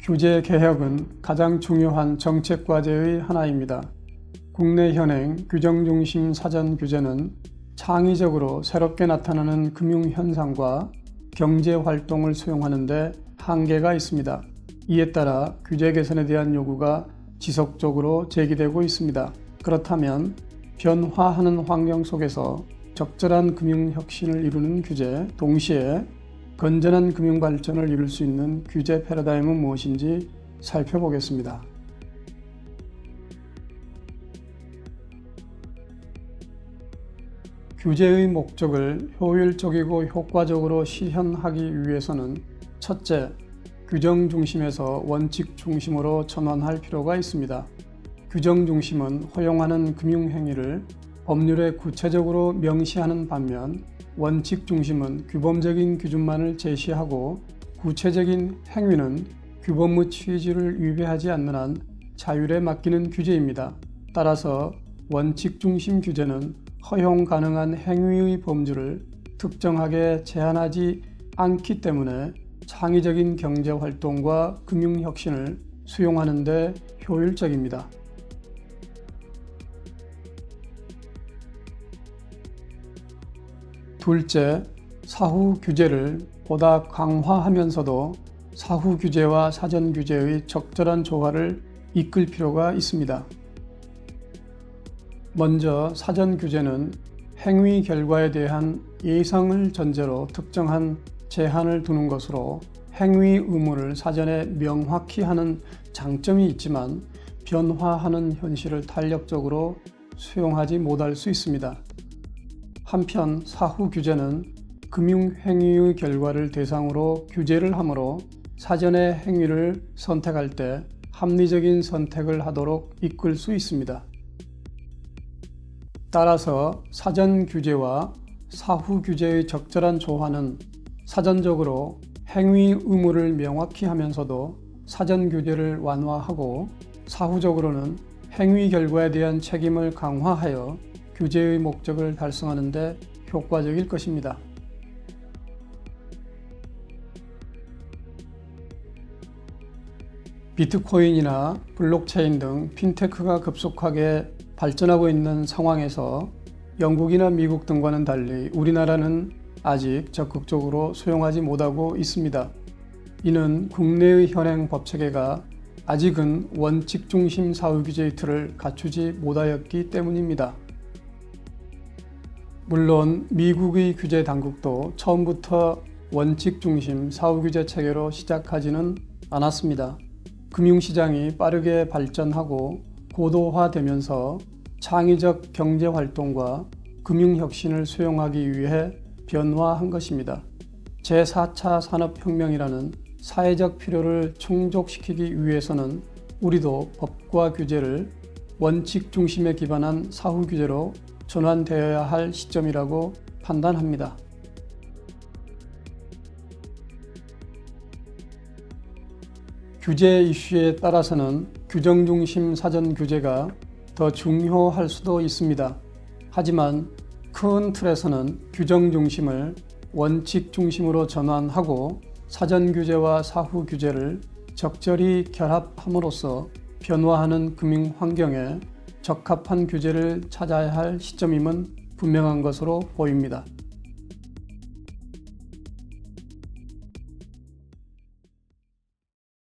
규제 개혁은 가장 중요한 정책 과제의 하나입니다. 국내 현행 규정 중심 사전 규제는 창의적으로 새롭게 나타나는 금융 현상과 경제 활동을 수용하는 데 한계가 있습니다. 이에 따라 규제 개선에 대한 요구가 지속적으로 제기되고 있습니다. 그렇다면 변화하는 환경 속에서 적절한 금융 혁신을 이루는 규제, 동시에 건전한 금융 발전을 이룰 수 있는 규제 패러다임은 무엇인지 살펴보겠습니다. 규제의 목적을 효율적이고 효과적으로 실현하기 위해서는 첫째, 규정 중심에서 원칙 중심으로 전환할 필요가 있습니다. 규정 중심은 허용하는 금융 행위를 법률에 구체적으로 명시하는 반면 원칙 중심은 규범적인 기준만을 제시하고 구체적인 행위는 규범의 취지를 위배하지 않는 한 자율에 맡기는 규제입니다. 따라서 원칙 중심 규제는 허용 가능한 행위의 범주를 특정하게 제한하지 않기 때문에 창의적인 경제 활동과 금융 혁신을 수용하는 데 효율적입니다. 둘째, 사후 규제를 보다 강화하면서도 사후 규제와 사전 규제의 적절한 조화를 이끌 필요가 있습니다. 먼저 사전 규제는 행위 결과에 대한 예상을 전제로 특정한 제한을 두는 것으로 행위 의무를 사전에 명확히 하는 장점이 있지만 변화하는 현실을 탄력적으로 수용하지 못할 수 있습니다. 한편 사후 규제는 금융행위의 결과를 대상으로 규제를 하므로 사전의 행위를 선택할 때 합리적인 선택을 하도록 이끌 수 있습니다. 따라서 사전 규제와 사후 규제의 적절한 조화는 사전적으로 행위 의무를 명확히 하면서도 사전 규제를 완화하고 사후적으로는 행위 결과에 대한 책임을 강화하여 규제의 목적을 달성하는 데 효과적일 것입니다. 비트코인이나 블록체인 등 핀테크가 급속하게 발전하고 있는 상황에서 영국이나 미국 등과는 달리 우리나라는 아직 적극적으로 수용하지 못하고 있습니다. 이는 국내의 현행 법체계가 아직은 원칙 중심 사후 규제의 틀을 갖추지 못하였기 때문입니다. 물론 미국의 규제 당국도 처음부터 원칙 중심 사후 규제 체계로 시작하지는 않았습니다. 금융시장이 빠르게 발전하고 고도화되면서 창의적 경제 활동과 금융 혁신을 수용하기 위해 변화한 것입니다. 제4차 산업혁명이라는 사회적 필요를 충족시키기 위해서는 우리도 법과 규제를 원칙 중심에 기반한 사후 규제로 전환되어야 할 시점이라고 판단합니다. 규제 이슈에 따라서는 규정 중심 사전 규제가 더 중요할 수도 있습니다. 하지만 큰 틀에서는 규정 중심을 원칙 중심으로 전환하고 사전 규제와 사후 규제를 적절히 결합함으로써 변화하는 금융 환경에 적합한 규제를 찾아야 할 시점임은 분명한 것으로 보입니다.